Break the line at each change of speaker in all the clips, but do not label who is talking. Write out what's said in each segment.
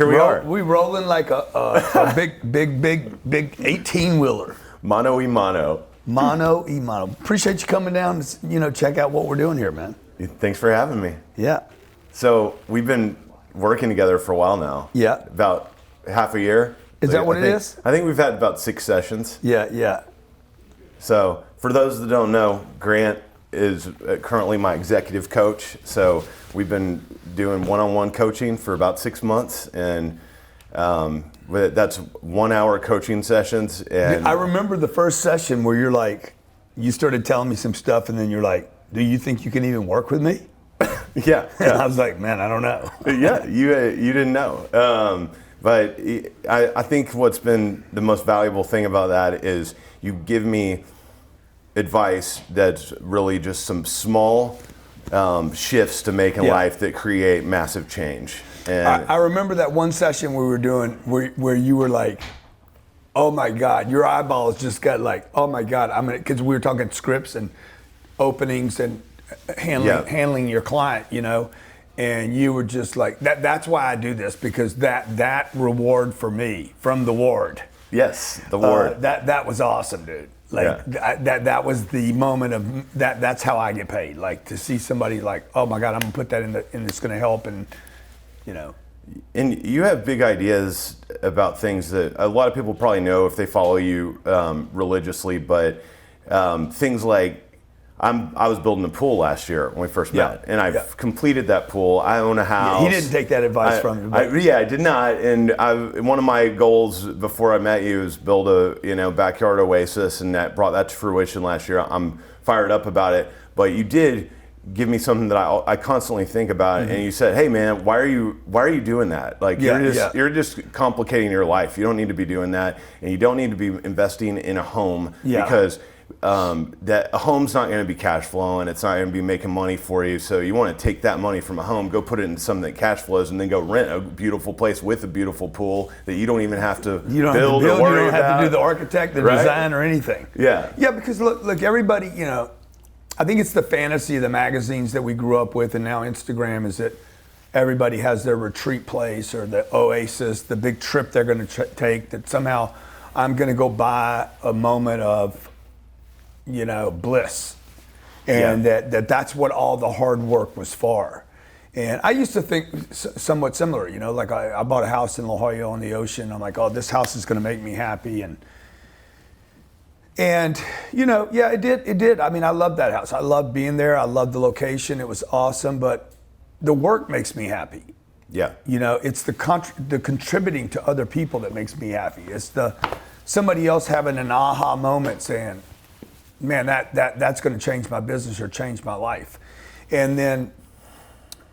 Here we are.
We rolling like a big 18-wheeler.
Mano y mano.
Mano y mano. Appreciate you coming down to, check out what we're doing here, man.
Thanks for having me.
Yeah.
So we've been working together for a while now.
Yeah.
About half a year.
Is that what it is?
I think we've had about 6 sessions.
Yeah.
So for those that don't know, Grant is currently my executive coach. So we've been doing one-on-one coaching for about 6 months, and that's 1 hour coaching sessions. And
I remember the first session where you started telling me some stuff, and then you're like, do you think you can even work with me?
Yeah.
And I was like, man, I don't know.
Yeah, you didn't know. But I think what's been the most valuable thing about that is you give me advice that's really just some small shifts to make in life that create massive change. And
I remember that one session we were doing where you were like, oh my God, your eyeballs just got like, oh my God, because we were talking scripts and openings and handling your client, and you were just like, that's why I do this, because that reward for me from the ward.
Yes, the ward.
That was awesome, dude. That was the moment of that's how I get paid. Like to see somebody like, oh my God, I'm gonna put that in and it's gonna help, and
And you have big ideas about things that a lot of people probably know if they follow you religiously, but things like I was building a pool last year when we first met, and I've completed that pool. I own a house.
Yeah, he didn't take that advice from you.
I did not. And one of my goals before I met you was build a backyard oasis, and that brought that to fruition last year. I'm fired up about it. But you did give me something that I constantly think about, and you said, "Hey, man, why are you doing that? Like you're just complicating your life. You don't need to be doing that, and you don't need to be investing in a home because." That a home's not going to be cash flowing, it's not going to be making money for you, so you want to take that money from a home, go put it in something that cash flows, and then go rent a beautiful place with a beautiful pool that you don't even have to build or worry about.
You don't have to do the architect, the design, or anything.
Yeah,
because look, everybody, I think it's the fantasy of the magazines that we grew up with, and now Instagram, is that everybody has their retreat place or the oasis, the big trip they're going to take, that somehow I'm going to go buy a moment of bliss, and that's what all the hard work was for. And I used to think somewhat similar, like I bought a house in La Jolla on the ocean. I'm like, oh, this house is going to make me happy, and it did. I mean, I loved that house. I loved being there. I loved the location. It was awesome, but the work makes me happy.
Yeah.
It's the contributing to other people that makes me happy. It's somebody else having an aha moment saying, man, that's going to change my business or change my life. And then,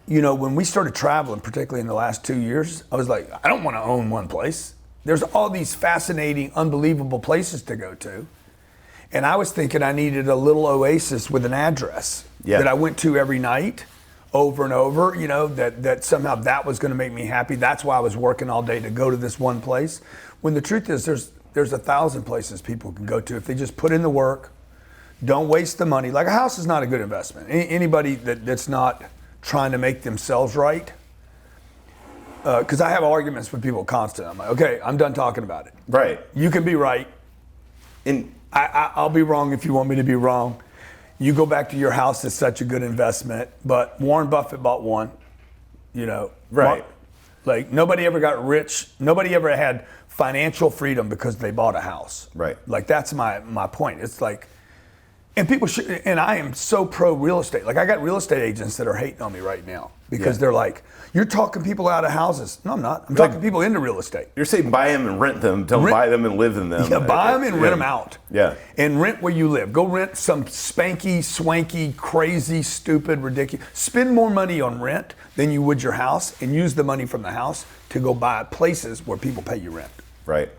when we started traveling, particularly in the last 2 years, I was like, I don't want to own one place. There's all these fascinating, unbelievable places to go to. And I was thinking I needed a little oasis with an address that I went to every night over and over, that somehow that was going to make me happy. That's why I was working all day to go to this one place. When the truth is there's 1,000 places people can go to if they just put in the work. Don't waste the money. Like a house is not a good investment. Anybody that's not trying to make themselves right, because I have arguments with people constantly. I'm like, okay, I'm done talking about it.
Right.
You can be right, and I'll be wrong if you want me to be wrong. You go back to your house, it's such a good investment, but Warren Buffett bought one,
Right.
Like nobody ever got rich. Nobody ever had financial freedom because they bought a house.
Right.
Like that's my point. It's like, and people should, and I am so pro real estate. Like I got real estate agents that are hating on me right now because they're like, you're talking people out of houses. No, I'm not. I'm talking people into real estate.
You're saying buy them and rent them. Don't buy them and live in them.
Yeah, buy them and rent them out.
Yeah.
And rent where you live. Go rent some spanky, swanky, crazy, stupid, ridiculous. Spend more money on rent than you would your house, and use the money from the house to go buy places where people pay you rent.
Right.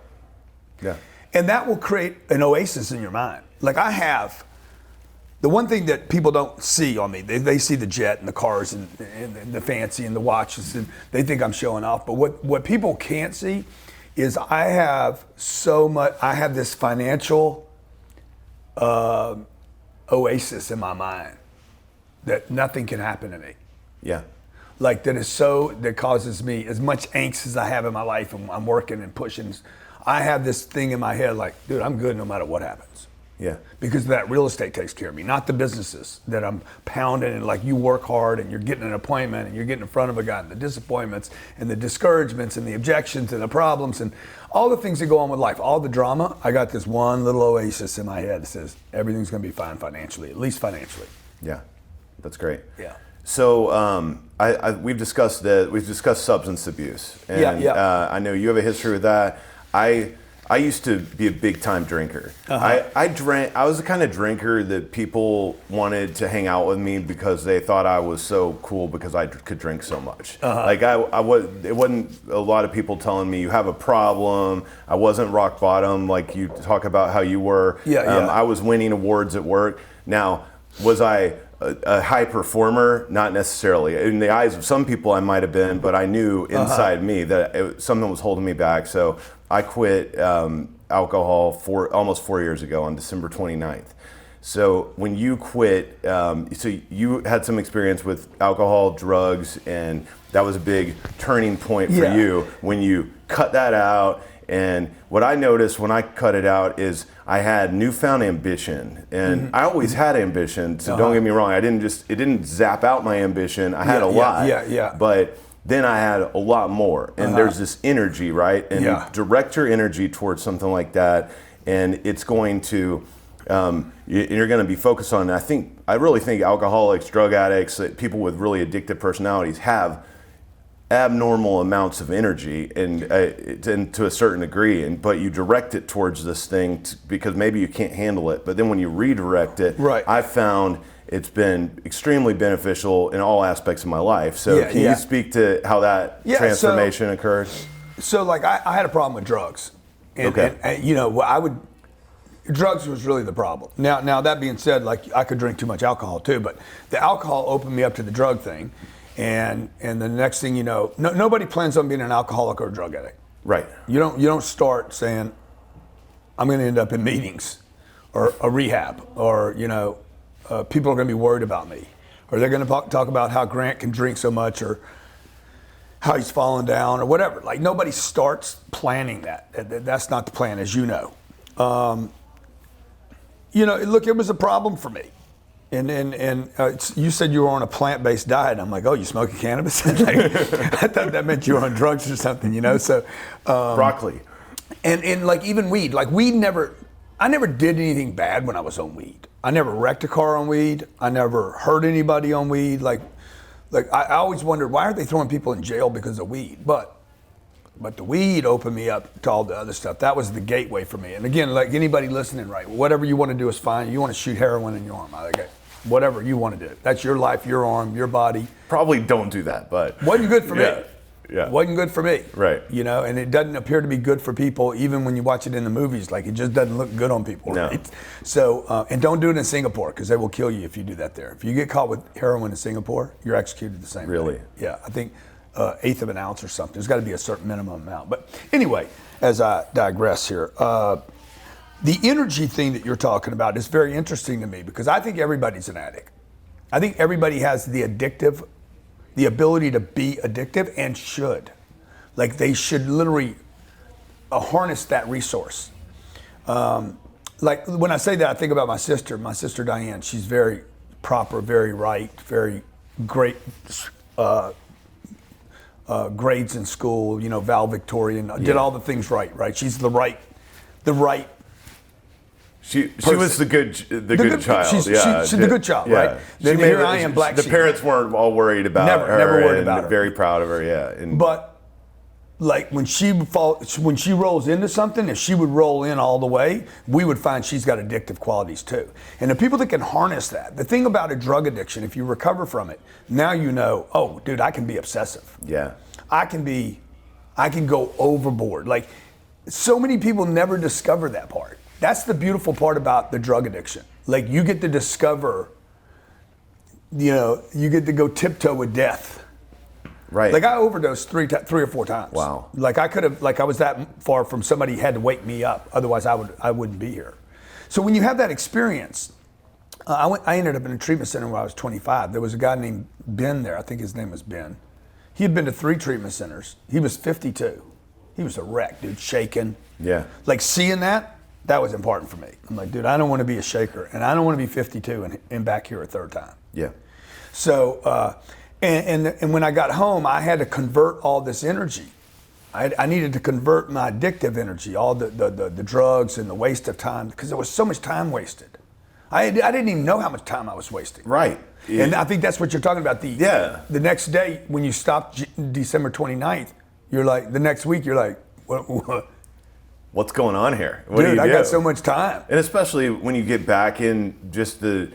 Yeah.
And that will create an oasis in your mind. Like I have. The one thing that people don't see on me, they see the jet and the cars and the fancy and the watches, and they think I'm showing off. But what people can't see is I have this financial oasis in my mind that nothing can happen to me.
Yeah.
like that causes me as much angst as I have in my life, and I'm working and pushing. I have this thing in my head like, dude, I'm good no matter what happens.
Yeah.
Because that real estate takes care of me, not the businesses that I'm pounding, and like you work hard and you're getting an appointment and you're getting in front of a guy, and the disappointments and the discouragements and the objections and the problems and all the things that go on with life, all the drama. I got this one little oasis in my head that says everything's going to be fine financially, at least financially.
Yeah, that's great.
Yeah.
So we've discussed substance abuse, and I know you have a history with that. I used to be a big time drinker. I drank. I was the kind of drinker that people wanted to hang out with me because they thought I was so cool because I could drink so much. Like it wasn't a lot of people telling me you have a problem. I wasn't rock bottom like you talk about how you were. I was winning awards at work. Now, was I a high performer? Not necessarily. In the eyes of some people, I might have been, but I knew inside me that something was holding me back. So I quit alcohol almost 4 years ago on December 29th. So when you quit, so you had some experience with alcohol, drugs, and that was a big turning point for you when you cut that out. And what I noticed when I cut it out is I had newfound ambition, and I always had ambition. So don't get me wrong, it didn't zap out my ambition. I had a lot, but then I had a lot more. And there's this energy, right? And you direct your energy towards something like that, and it's going to, you're going to be focused on. I really think alcoholics, drug addicts, people with really addictive personalities have abnormal amounts of energy and to a certain degree, but you direct it towards this thing because maybe you can't handle it, but then when you redirect it, I found it's been extremely beneficial in all aspects of my life. So can you speak to how that transformation occurred?
So like I had a problem with drugs, and drugs was really the problem. Now that being said, like I could drink too much alcohol too, but the alcohol opened me up to the drug thing. And the next thing you know, nobody plans on being an alcoholic or a drug addict.
Right.
You don't start saying, I'm going to end up in meetings or a rehab, or people are going to be worried about me, or they're going to talk about how Grant can drink so much, or how he's fallen down, or whatever. Like nobody starts planning that. That's not the plan, as you know. Look, it was a problem for me. And you said you were on a plant-based diet. I'm like, oh, you smoking cannabis? I thought that meant you were on drugs or something, So
broccoli.
And like even weed. Like I never did anything bad when I was on weed. I never wrecked a car on weed. I never hurt anybody on weed. Like I always wondered, why aren't they throwing people in jail because of weed? But the weed opened me up to all the other stuff. That was the gateway for me. And again, like anybody listening, right? Whatever you want to do is fine. You want to shoot heroin in your arm, okay? Whatever you want to do. That's your life, your arm, your body.
Probably don't do that, but
wasn't good for me.
Yeah.
Wasn't good for me.
Right.
And it doesn't appear to be good for people, even when you watch it in the movies. Like it just doesn't look good on people.
No.
Right? So, and don't do it in Singapore, because they will kill you if you do that there. If you get caught with heroin in Singapore, you're executed the same way.
Really?
Yeah, I think 1/8 of an ounce or something. There's got to be a certain minimum amount. But anyway, as I digress here, the energy thing that you're talking about is very interesting to me, because I think everybody's an addict. I think everybody has the ability to be addictive, and should. Like they should literally harness that resource. Like when I say that, I think about my sister Diane. She's very proper, very right, very great grades in school, valedictorian, did all the things right. She's the right.
She was the good child.
She's the good child, right? Then here I am, black sheep.
The parents weren't all worried about her.
Never worried about her.
Very proud of her, yeah.
But like when she rolls into something, if she would roll in all the way, we would find she's got addictive qualities too. And the people that can harness that, the thing about a drug addiction, if you recover from it, now oh, dude, I can be obsessive.
Yeah.
I can go overboard. Like so many people never discover that part. That's the beautiful part about the drug addiction. Like you get to discover, you get to go tiptoe with death.
Right.
Like I overdosed three or four times.
Wow.
Like I was that far from somebody had to wake me up. Otherwise I wouldn't be here. So when you have that experience, I ended up in a treatment center when I was 25. There was a guy named Ben there. I think his name was Ben. He had been to 3 treatment centers. He was 52. He was a wreck, dude, shaking.
Yeah.
Like seeing that was important for me. I'm like, dude, I don't want to be a shaker, and I don't want to be 52 and back here a third time.
Yeah.
So, and when I got home, I had to convert all this energy. I needed to convert my addictive energy, all the drugs and the waste of time, because there was so much time wasted. I didn't even know how much time I was wasting.
Right. Yeah.
And I think that's what you're talking about. The next day, when you stopped December 29th, you're like, the next week, you're like, what?
What's going on here? What do you
I
do?
got so much time.
And especially when you get back in just the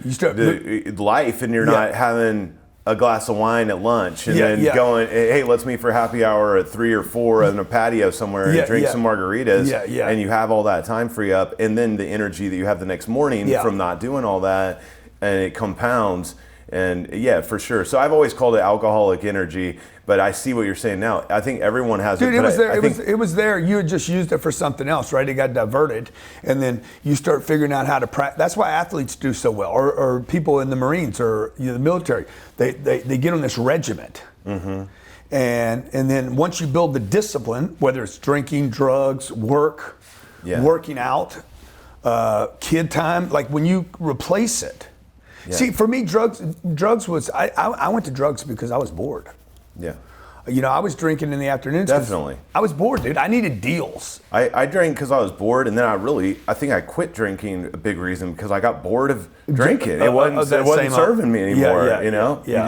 life and you're not having a glass of wine at lunch and then going, hey, let's meet for happy hour at 3 or 4 on a patio somewhere and drink some margaritas. And you have all that time free up. And then the energy that you have the next morning from not doing all that, and it compounds. And yeah, for sure. So I've always called it alcoholic energy, but I see what you're saying now. I think everyone has it.
Dude, it was there. It was there. You had just used it for something else, right? It got diverted, and then you start figuring out how to practice. That's why athletes do so well, or people in the Marines or the military. They get on this regiment, and then once you build the discipline, whether it's drinking, drugs, work, working out, kid time, like when you replace it. Yeah. See, for me, drugs was, I went to drugs because I was bored.
Yeah.
I was drinking in the afternoons.
Definitely.
I was bored, dude. I needed deals.
I drank because I was bored, and then I think I quit drinking, a big reason, because I got bored of drinking. It wasn't serving me anymore,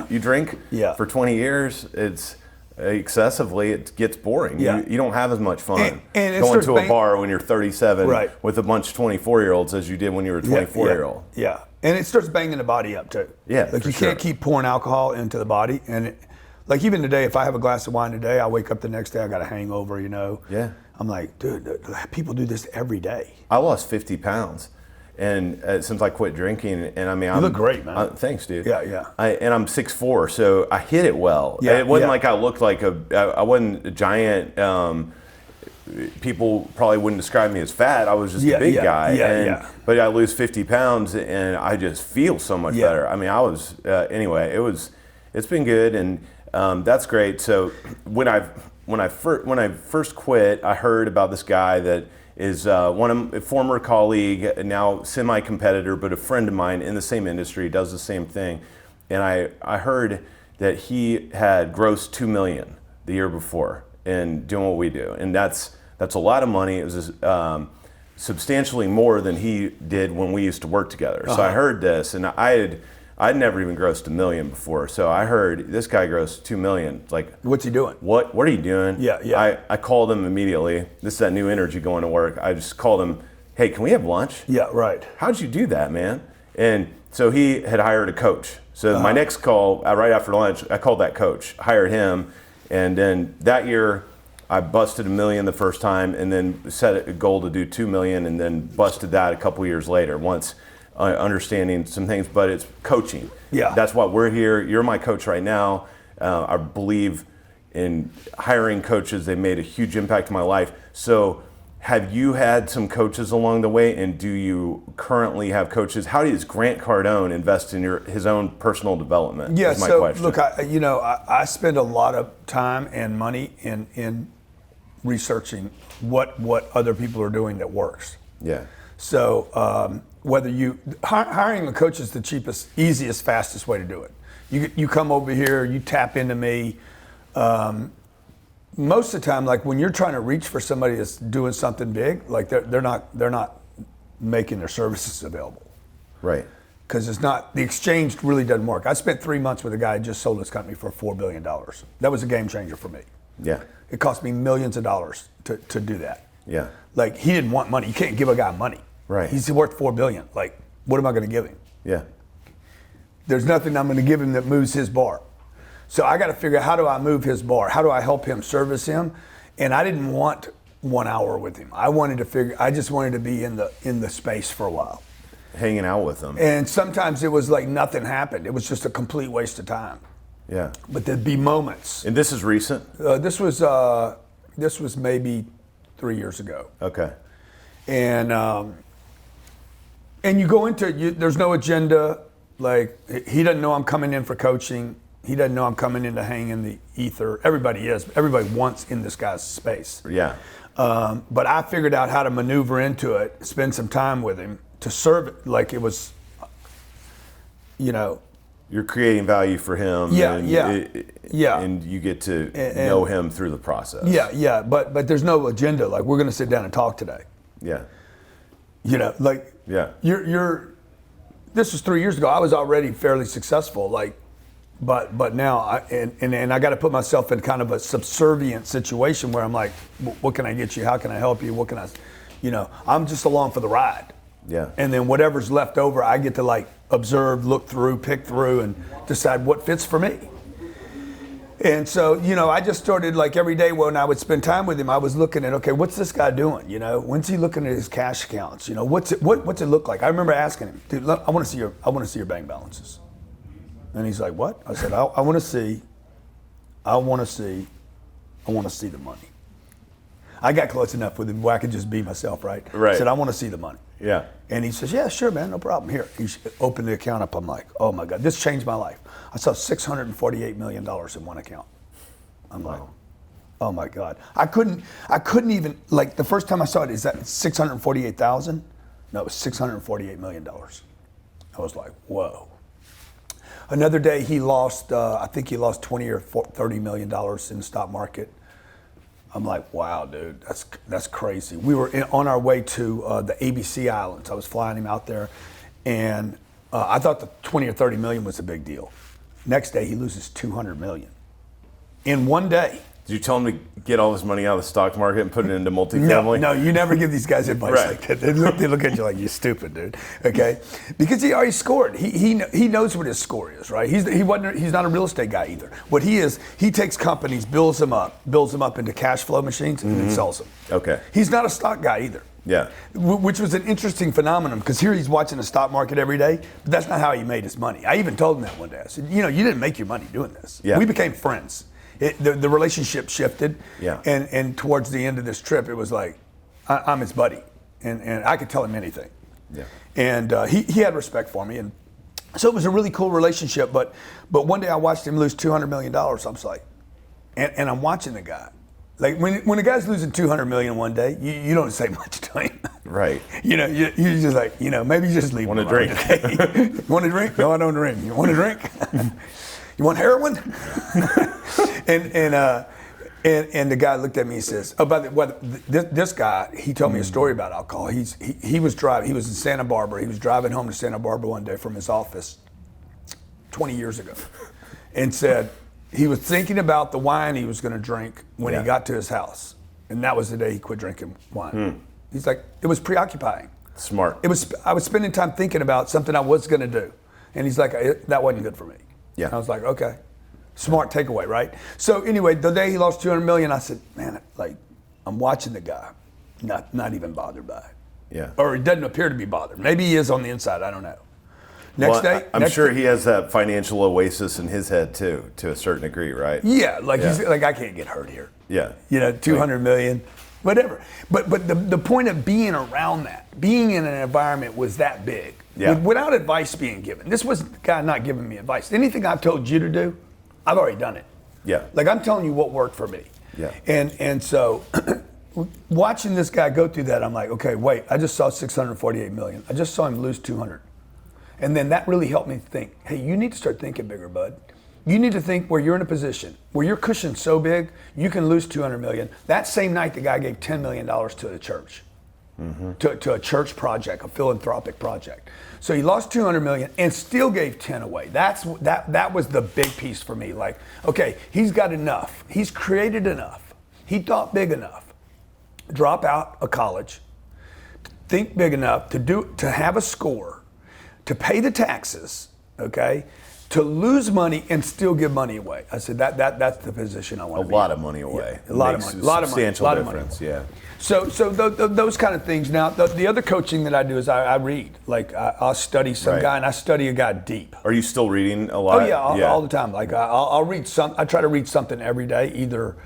You drink for 20 years, it's excessively, it gets boring. You don't have as much fun
and
going to a bar when you're 37 with a bunch of 24-year-olds as you did when you were a 24-year-old.
Yeah. And it starts banging the body up too.
Yeah,
like you can't keep pouring alcohol into the body, and like even today, if I have a glass of wine today, I wake up the next day, I got a hangover.
Yeah.
I'm like, dude, people do this every day.
I lost 50 pounds, and since I quit drinking, and I mean,
you look great, man.
Thanks, dude.
Yeah.
And I'm 6'4", so I hit it well. It wasn't like I looked like I wasn't a giant. People probably wouldn't describe me as fat. I was just a big guy. But I lose 50 pounds and I just feel so much better. I mean, I was, anyway, it's been good, and that's great. So when I first quit, I heard about this guy that is a former colleague, now semi-competitor, but a friend of mine in the same industry, does the same thing. And I heard that he had grossed $2 million the year before in doing what we do. And that's a lot of money. It was substantially more than he did when we used to work together. So I heard this, and I'd never even grossed $1 million before. So I heard this guy grossed $2 million. Like,
what's he doing?
What are you doing?
Yeah.
I called him immediately. This is that new energy going to work. I just called him, hey, can we have lunch?
Yeah, right.
How'd you do that, man? And so he had hired a coach. So my next call, right after lunch, I called that coach, hired him, and then that year, I busted $1 million the first time, and then set a goal to do $2 million, and then busted that a couple years later. Once understanding some things, but it's coaching.
Yeah,
that's why we're here. You're my coach right now. I believe in hiring coaches. They made a huge impact in my life. So, have you had some coaches along the way, and do you currently have coaches? How does Grant Cardone invest in his own personal development?
Yeah.
Is my
so
question.
Look, I spend a lot of time and money in researching what other people are doing that works.
Yeah.
So whether hiring a coach is the cheapest, easiest, fastest way to do it. You come over here, you tap into me. Most of the time, like when you're trying to reach for somebody that's doing something big, like they're not making their services available.
Right.
Because the exchange really doesn't work. I spent 3 months with a guy who just sold his company for $4 billion. That was a game changer for me.
Yeah.
It cost me millions of dollars to do that.
Yeah.
Like, he didn't want money. You can't give a guy money.
Right.
He's worth $4 billion. Like, what am I going to give him?
Yeah.
There's nothing I'm going to give him that moves his bar. So I got to figure out, how do I move his bar? How do I help him, service him? And I didn't want 1 hour with him. I just wanted to be in the space for a while.
Hanging out with him.
And sometimes it was like nothing happened. It was just a complete waste of time.
Yeah.
But there'd be moments.
And this is recent?
This was maybe 3 years ago.
Okay.
And you go into there's no agenda. Like, he doesn't know I'm coming in for coaching. He doesn't know I'm coming in to hang in the ether. Everybody is. Everybody wants in this guy's space.
Yeah.
But I figured out how to maneuver into it, spend some time with him to serve it like it was,
You're creating value for him.
Yeah,
and And you get to know him through the process.
Yeah. But there's no agenda. Like, we're going to sit down and talk today.
Yeah.
Yeah. This was 3 years ago. I was already fairly successful. But now I got to put myself in kind of a subservient situation where I'm like, what can I get you? How can I help you? What can I, I'm just along for the ride.
Yeah.
And then whatever's left over, I get to observe, look through, pick through, and decide what fits for me. And so, I just started every day when I would spend time with him, I was looking at, okay, what's this guy doing? When's he looking at his cash accounts? What's it look like? I remember asking him, dude, I want to see your bank balances. And he's like, what? I said, I want to see the money. I got close enough with him where I could just be myself, right?
Right.
I said, I want to see the money.
Yeah.
And he says, yeah, sure, man, no problem. Here, he opened the account up. I'm like, oh my God, this changed my life. I saw $648 million in one account. I'm like, oh my God. I couldn't even, the first time I saw it, is that 648,000? No, it was $648 million. I was like, whoa. Another day he lost, I think he lost 20 or $30 million in the stock market. I'm like, wow, dude, that's crazy. We were on our way to the ABC Islands. I was flying him out there, and I thought the 20 or 30 million was a big deal. Next day, he loses 200 million in one day.
Did you tell him to get all this money out of the stock market and put it into multifamily?
No, you never give these guys advice
Right.
like that. They look at you like, you're stupid, dude. Okay, because he already scored. He knows what his score is, right? He's not a real estate guy either. What he is, he takes companies, builds them up into cash flow machines, and then sells them.
Okay.
He's not a stock guy either.
Yeah.
Which was an interesting phenomenon, because here he's watching the stock market every day, but that's not how he made his money. I even told him that one day. I said, you didn't make your money doing this.
Yeah.
We became friends. The relationship shifted,
Yeah.
and towards the end of this trip, it was like, I'm his buddy, and I could tell him anything.
Yeah.
And he had respect for me, and so it was a really cool relationship. But one day I watched him lose $200 million. I was like, and I'm watching the guy. Like when a guy's losing $200 million one day, you don't say much to him.
Right.
You're just like, maybe just leave.
Want a drink?
You want a drink? No, I don't drink. You want a drink? You want heroin? and the guy looked at me and says, "Oh, by the way, this guy, he told me a story about alcohol. He was driving. He was in Santa Barbara. He was driving home to Santa Barbara one day from his office 20 years ago, and said he was thinking about the wine he was going to drink when he got to his house, and that was the day he quit drinking wine. He's like, it was preoccupying.
Smart.
I was spending time thinking about something I was going to do, and he's like, that wasn't good for me.
Yeah.
And I was like, okay. Smart takeaway, right? So anyway, the day he lost 200 million, I said, man, I'm watching the guy, not even bothered by it.
Yeah.
Or he doesn't appear to be bothered. Maybe he is on the inside, I don't know.
I'm sure he has that financial oasis in his head too, to a certain degree, right?
Yeah, he's like, I can't get hurt here.
Yeah.
200 million, whatever. But the point of being around that, being in an environment was that big, without advice being given. This was the guy not giving me advice. Anything I've told you to do, I've already done it.
Yeah.
Like, I'm telling you what worked for me.
Yeah.
And so watching this guy go through that, I'm like, okay, wait, I just saw 648 million. I just saw him lose 200. And then that really helped me think, hey, you need to start thinking bigger, bud. You need to think where you're in a position where your cushion's so big, you can lose 200 million. That same night, the guy gave $10 million to the church, to a church project, a philanthropic project. So he lost 200 million and still gave 10 away. That was the big piece for me. Like, okay, he's got enough. He's created enough. He thought big enough. Drop out of college, think big enough to have a score, to pay the taxes, okay, to lose money and still give money away. I said that's the position I want to be.
A lot of money away.
Yeah, a lot of money. A lot of money.
Substantial difference. Yeah.
So those kind of things. Now, the other coaching that I do is I read. Like, I'll study some guy, and I study a guy deep.
Are you still reading a lot?
Oh yeah, all the time. Like, I'll read I try to read something every day. Either,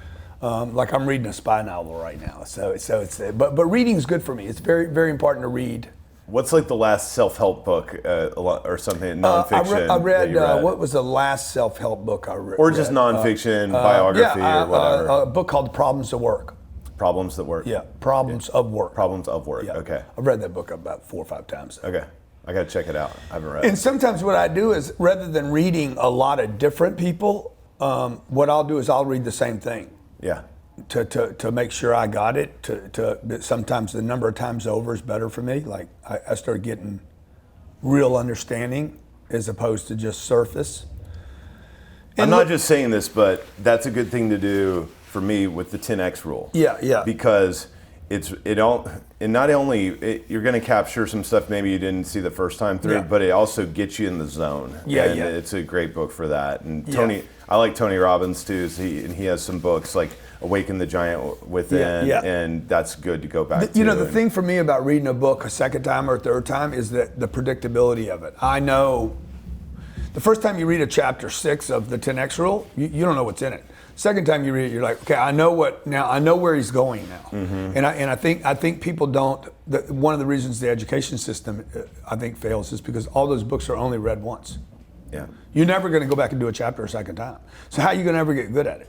like, I'm reading a spy novel right now. So it's but reading is good for me. It's very, very important to read.
What's like the last self-help book or something, nonfiction?
I read,
that you read?
what was the last self-help book I read?
Or just nonfiction, biography, or whatever.
A book called Problems of Work.
Problems that work.
Yeah, Problems of Work.
Problems of work.
Yeah.
Okay.
I've read that book about 4 or 5 times.
Okay. I got to check it out. I haven't read
And
it.
sometimes what I do is, rather than reading a lot of different people, what I'll do is I'll read the same thing.
Yeah.
To make sure I got it. Sometimes the number of times over is better for me. Like I start getting real understanding as opposed to just surface.
I'm not just saying this, but that's a good thing to do for me with the 10X rule.
Yeah.
Because you're going to capture some stuff maybe you didn't see the first time through, but it also gets you in the zone.
Yeah.
It's a great book for that. And I like Tony Robbins too. He has some books like Awaken the Giant Within, and that's good to go back to.
You know, the thing for me about reading a book a second time or a third time is that the predictability of it. I know the first time you read a chapter 6 of the 10X rule, you don't know what's in it. Second time you read it, you're like, okay, I know where he's going now. Mm-hmm. And I think people don't. One of the reasons the education system I think fails is because all those books are only read once.
Yeah.
You're never going to go back and do a chapter a second time. So how are you going to ever get good at it?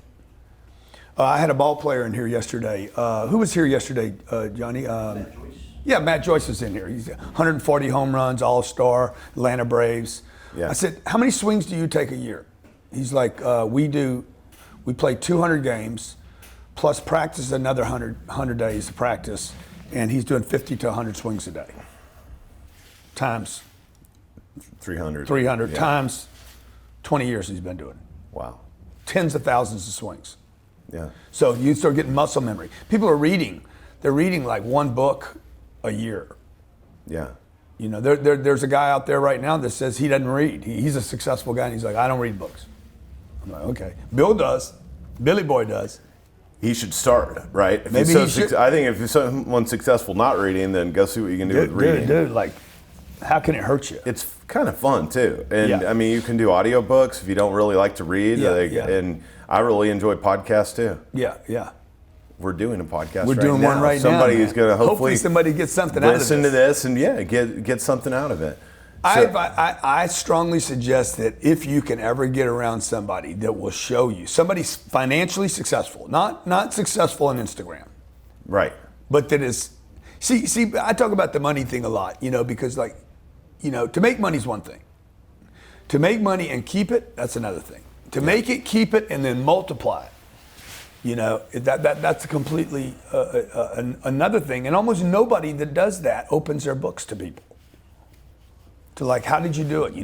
I had a ball player in here yesterday. Who was here yesterday, Johnny?
Matt Joyce.
Yeah, Matt Joyce was in here. He's 140 home runs, All-Star, Atlanta Braves.
Yeah.
I said, how many swings do you take a year? He's like, we play 200 games, plus practice another 100 days of practice, and he's doing 50 to 100 swings a day. Times
300.
300 times 20 years he's been doing it.
Wow.
Tens of thousands of swings.
Yeah.
So you start getting muscle memory. People are reading. They're reading like one book a year.
Yeah.
You know, there's a guy out there right now that says he doesn't read. He's a successful guy, and he's like, I don't read books. I'm like, okay. Bill does. Billy Boy does.
He should start, right? I think if someone's successful not reading, then go see what you can do with reading.
Dude, like, how can it hurt you?
It's kind of fun too. And I mean, you can do audiobooks if you don't really like to read. And I really enjoy podcasts too.
Yeah.
We're doing a podcast.
We're doing one right now.
Somebody's going to hopefully
somebody gets something out of this.
Listen to this and get something out of it.
I strongly suggest that if you can ever get around somebody that will show you, somebody's financially successful, not successful on Instagram.
Right.
But that is, see, I talk about the money thing a lot, because to make money is one thing. To make money and keep it, that's another thing. To make it, keep it, and then multiply it. That's a completely another thing. And almost nobody that does that opens their books to people. To like, how did you do it?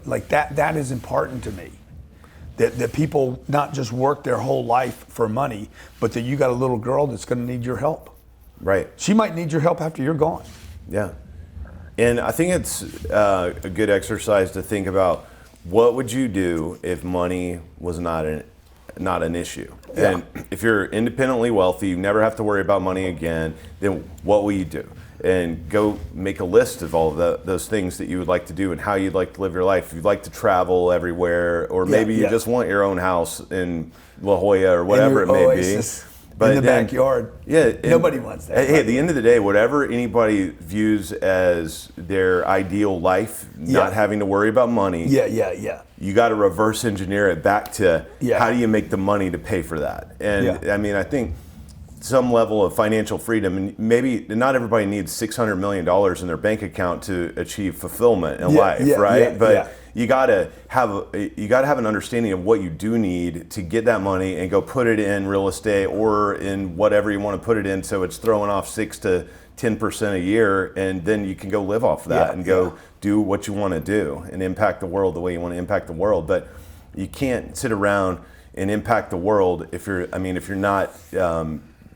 Like that is important to me. That people not just work their whole life for money, but that you got a little girl that's going to need your help.
Right.
She might need your help after you're gone.
Yeah. And I think it's a good exercise to think about what would you do if money was not an issue.
Yeah.
And if you're independently wealthy, you never have to worry about money again, then what will you do? And go make a list of all of those things that you would like to do and how you'd like to live your life. If you'd like to travel everywhere, or maybe you just want your own house in La Jolla or whatever it may
oasis.
be. But
in the backyard.
Yeah.
Nobody wants that.
Hey, at the end of the day, whatever anybody views as their ideal life, not having to worry about money.
Yeah.
You got to reverse engineer it back to how do you make the money to pay for that? And I mean, I think some level of financial freedom, and maybe not everybody needs $600 million in their bank account to achieve fulfillment in life, right? But you gotta have an understanding of what you do need to get that money and go put it in real estate or in whatever you want to put it in, so it's throwing off 6 to 10% a year, and then you can go live off that and go do what you want to do and impact the world the way you want to impact the world. But you can't sit around and impact the world if you're not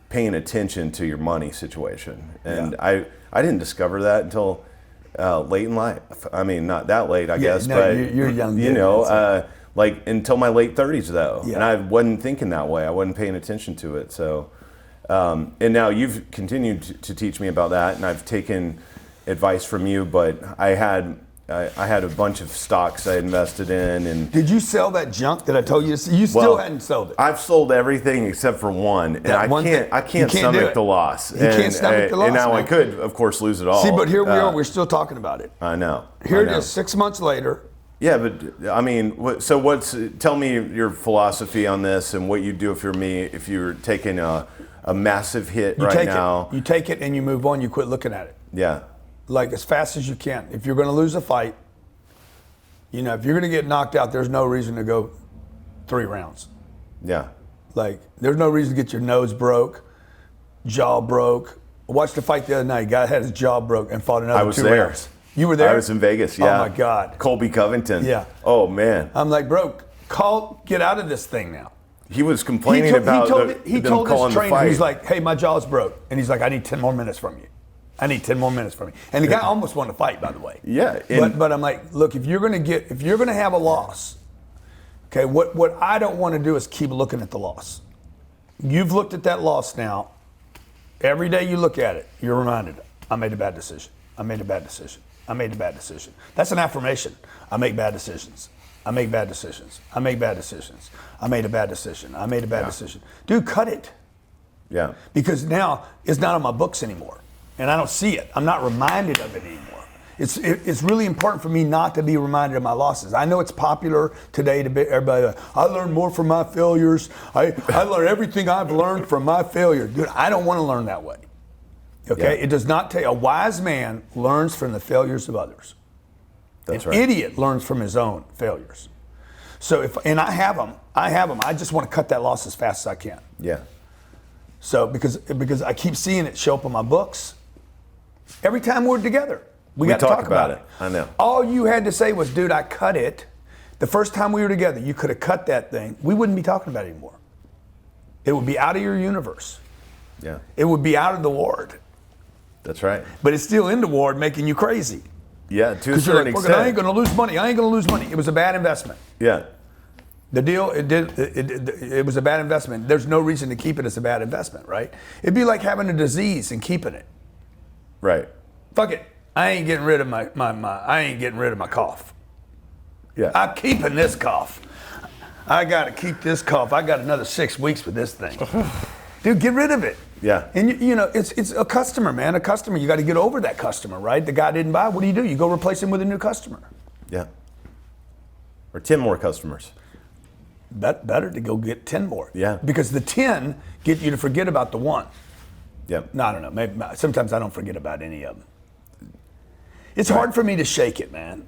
paying attention to your money situation. And I didn't discover that until late in life. I mean, not that late, I guess,
no,
but
you're young.
Like until my late 30s though.
Yeah.
And I wasn't thinking that way. I wasn't paying attention to it. So, and now you've continued to teach me about that, and I've taken advice from you, but I had I had a bunch of stocks I invested in, and
Did you sell that junk that I told you to sell? You still hadn't sold it.
I've sold everything except for one, and I can't stomach the loss.
You can't stomach the loss.
And now
man.
I could, of course, lose it all.
See, but here we are. We're still talking about it.
I know.
Here it is, 6 months later.
Yeah, but I mean, tell me your philosophy on this and what you do if you're me, if you're taking a massive hit now.
You take it and you move on. You quit looking at it.
Yeah.
Like as fast as you can. If you're going to lose a fight, if you're going to get knocked out, there's no reason to go 3 rounds.
Yeah.
Like there's no reason to get your nose broke, jaw broke. I watched the fight the other night. Guy had his jaw broke and fought another 2 rounds. I was there. You were there?
I was in Vegas, yeah.
Oh my God.
Colby Covington.
Yeah.
Oh man.
I'm like, bro, get out of this thing now.
He was complaining about
he told his trainer, he's like, hey, my jaw's broke. And he's like, I need 10 more minutes from you. I need 10 more minutes from you. And the guy almost won the fight, by the way.
Yeah.
But I'm like, look, if you're gonna have a loss, okay, what I don't want to do is keep looking at the loss. You've looked at that loss now. Every day you look at it, you're reminded, I made a bad decision. I made a bad decision. I made a bad decision. That's an affirmation. I make bad decisions. I make bad decisions. I make bad decisions. I made a bad decision. I made a bad decision. Dude, cut it.
Yeah.
Because now it's not on my books anymore. And I don't see it. I'm not reminded of it anymore. It's really important for me not to be reminded of my losses. I know it's popular today to be everybody. I learn more from my failures. I learn everything I've learned from my failure. Dude, I don't want to learn that way. Okay, It does not take. A wise man learns from the failures of others.
That's
An
right.
idiot learns from his own failures. So I have them. I just want to cut that loss as fast as I can.
Yeah.
So because I keep seeing it show up on my books. Every time we're together, we got to talk about it.
I know.
All you had to say was, dude, I cut it. The first time we were together, you could have cut that thing. We wouldn't be talking about it anymore. It would be out of your universe.
Yeah.
It would be out of the ward.
That's right.
But it's still in the ward, making you crazy.
Yeah, to a certain extent.
I ain't going to lose money. I ain't going to lose money. It was a bad investment.
Yeah.
The deal, it was a bad investment. There's no reason to keep it as a bad investment, right? It'd be like having a disease and keeping it.
Right.
Fuck it. I ain't getting rid of my cough.
Yeah.
I'm keeping this cough. I got to keep this cough. I got another 6 weeks with this thing. Dude, get rid of it.
Yeah.
And it's a customer, man. A customer. You got to get over that customer, right? The guy didn't buy. What do? You go replace him with a new customer.
Yeah. Or 10 more customers.
Better to go get 10 more.
Yeah.
Because the 10 get you to forget about the 1.
Yeah.
No, I don't know. Maybe sometimes I don't forget about any of them. It's hard for me to shake it, man.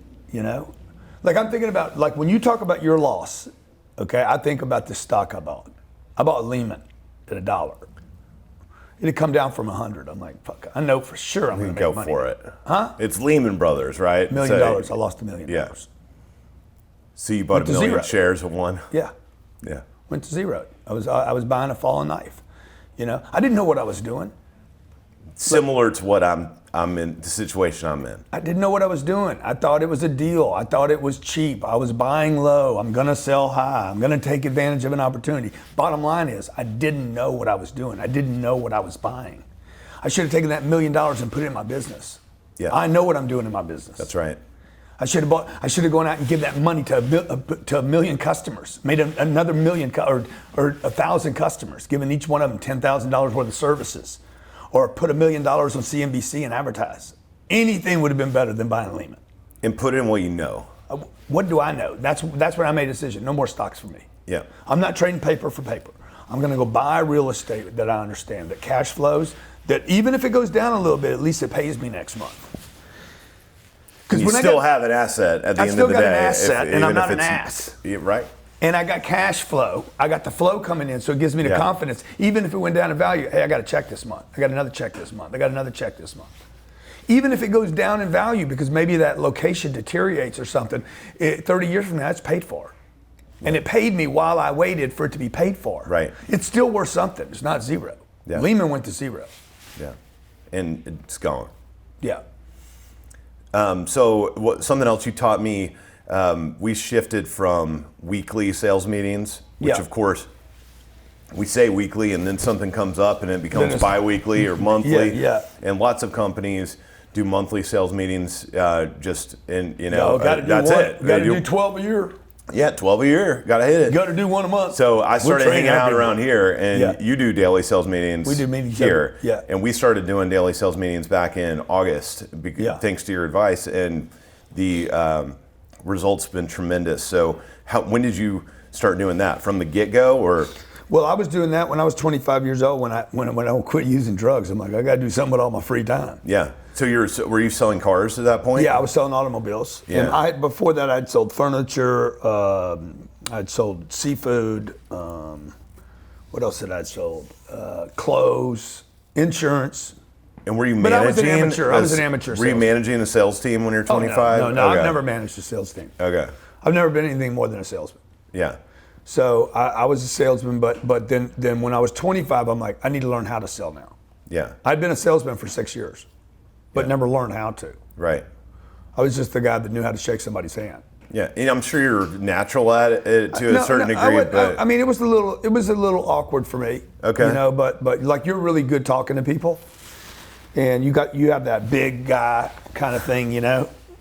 Like I'm thinking about, like when you talk about your loss, okay, I think about the stock I bought. I bought Lehman at $1. It had come down from 100. I'm like, fuck, I know for sure I'm going to make money.
Go for it.
Huh?
It's Lehman Brothers, right?
$1 million. I lost $1 million.
Yeah. So you bought 1 million shares of one?
Yeah.
Yeah.
Went to zero. I was buying a fallen knife. I didn't know what I was doing.
Similar to what I'm in, the situation I'm in.
I didn't know what I was doing. I thought it was a deal. I thought it was cheap. I was buying low. I'm going to sell high. I'm going to take advantage of an opportunity. Bottom line is, I didn't know what I was doing. I didn't know what I was buying. I should have taken that $1 million and put it in my business.
Yeah.
I know what I'm doing in my business.
That's right.
I should have gone out and give that money to a million customers, made another million or 1,000 customers, giving each one of them $10,000 worth of services, or put $1 million on CNBC and advertise. Anything would have been better than buying Lehman.
And put in what you know.
What do I know? That's when I made a decision. No more stocks for me.
Yeah.
I'm not trading paper for paper. I'm going to go buy real estate that I understand, that cash flows, that even if it goes down a little bit, at least it pays me next month.
You still have an asset at the end of the day.
I still got an asset, and I'm not an ass.
Right.
And I got cash flow. I got the flow coming in, so it gives me the confidence. Even if it went down in value, hey, I got a check this month. I got another check this month. I got another check this month. Even if it goes down in value because maybe that location deteriorates or something, 30 years from now, it's paid for. And it paid me while I waited for it to be paid for.
Right.
It's still worth something. It's not zero.
Yeah.
Lehman went to zero.
Yeah. And it's gone.
Yeah.
Something else you taught me, we shifted from weekly sales meetings, which of course we say weekly and then something comes up and it becomes bi-weekly or monthly.
Yeah.
And lots of companies do monthly sales meetings, just in,
No,
that's it.
Got to do 12 a year.
Yeah, 12 a year. Got to hit it.
Got to do one a month.
So I started hanging out around here, and
Yeah.
you do daily sales meetings.
We do meetings
here.
yeah.
And we started doing daily sales meetings back in August, thanks to your advice, and the results have been tremendous. So when did you start doing that? From the get-go, or?
Well, I was doing that when I was 25 years old. When I quit using drugs, I'm like, I got to do something with all my free time.
Yeah. So were you selling cars at that point?
Yeah, I was selling automobiles.
Yeah.
And before that, I'd sold furniture. I'd sold seafood. What else had I sold? Clothes, insurance.
And were you managing?
But I was an amateur. I was an amateur.
Were you managing a sales team when you were 25?
No, okay. I've never managed a sales team.
Okay.
I've never been anything more than a salesman.
Yeah.
So I was a salesman, but then when I was 25, I'm like, I need to learn how to sell now.
Yeah.
I'd been a salesman for 6 years, but never learned how to.
Right.
I was just the guy that knew how to shake somebody's hand.
Yeah, and I'm sure you're natural at it to a certain degree. But
I mean, it was a little awkward for me.
Okay.
But like, you're really good talking to people, and you have that big guy kind of thing,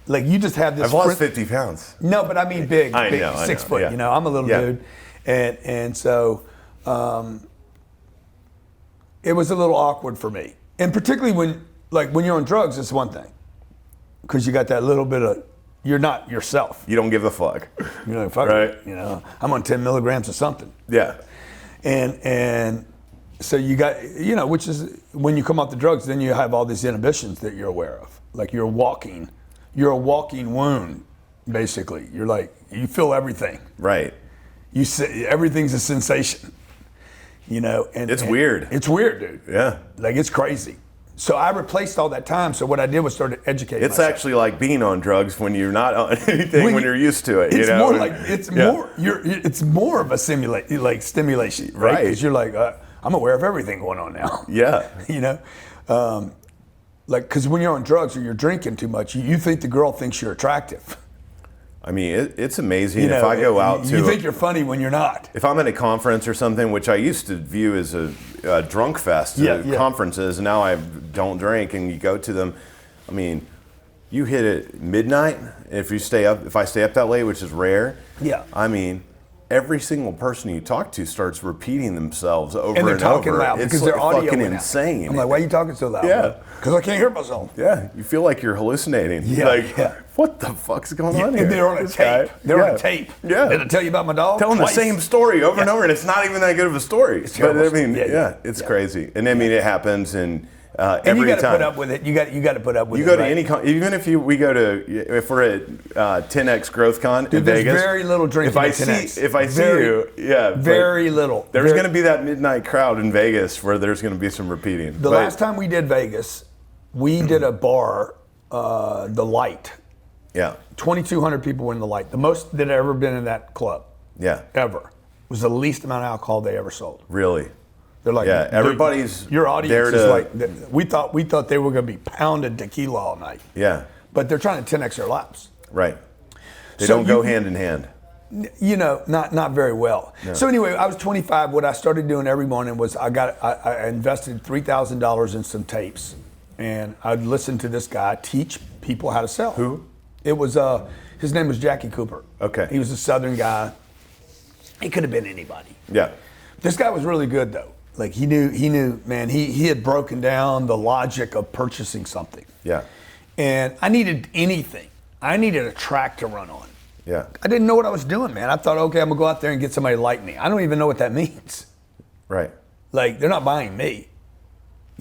Like, you just have this.
I've lost 50 pounds.
No, but I mean big.
I
big,
know,
6 foot.
yeah.
I'm a little dude, and so it was a little awkward for me, and particularly when you're on drugs, it's one thing, because you got that little bit of, you're not yourself.
You don't give a fuck.
You're like, fuck
right.
it. I'm on 10 milligrams of something.
Yeah.
And so you got, which is, when you come off the drugs, then you have all these inhibitions that you're aware of. Like, you're a walking wound, basically. You're like, you feel everything.
Right.
You say everything's a sensation, and
it's weird.
It's weird, dude.
Yeah.
Like, it's crazy. So I replaced all that time. So what I did was started educating
It's
myself.
actually like being on drugs when you're not on anything, when you're used to it.
It's more like, it's more of a stimulation, right? Because you're like, I'm aware of everything going on now.
Yeah.
Because when you're on drugs or you're drinking too much, you think the girl thinks you're attractive.
I mean, it's amazing. If I go out to...
You think you're funny when you're not.
If I'm at a conference or something, which I used to view as a drunk fest, conferences, and now I don't drink, and you go to them, I mean, you hit it midnight, if I stay up that late, which is rare, I mean, every single person you talk to starts repeating themselves over and over.
And they're talking loud because their audio
fucking
went out.
insane.
I'm like, why are you talking so loud?
Yeah.
Because I can't hear myself.
Yeah, you feel like you're hallucinating. What the fuck's going on here?
And they're on a tape. They're on a tape.
Yeah.
Did I tell you about my dog?
Telling the same story over and over, and it's not even that good of a story.
It's terrible.
But I mean, it's crazy. And I mean, it happens, and every
and you got to
time.
put up with it. You got to put up with it.
You go to any even if we go to, if we're at 10X Growth Con in Vegas.
There's very little drinking at 10X.
If I see you,
very little.
There's going to be that midnight crowd in Vegas where there's going to be some repeating.
The last time we did Vegas, we did a bar, the Light.
Yeah.
2,200 people were in the Light. The most that had ever been in that club.
Yeah.
Ever. Was the least amount of alcohol they ever sold.
Really?
They're like,
everybody's
your audience
there
is like, we thought they were going to be pounding tequila all night.
Yeah.
But they're trying to 10X their laps.
Right. They don't go hand in hand.
Not very well.
No.
So anyway, I was 25. What I started doing every morning was I invested $3,000 in some tapes, and I'd listen to this guy teach people how to sell.
Who?
It was his name was Jackie Cooper.
Okay.
He was a Southern guy. He could have been anybody.
Yeah.
This guy was really good though. Like he knew, man, he had broken down the logic of purchasing something.
Yeah.
And I needed anything. I needed a track to run on.
Yeah.
I didn't know what I was doing, man. I thought, okay, I'm gonna go out there and get somebody to like me. I don't even know what that means.
Right.
Like, they're not buying me.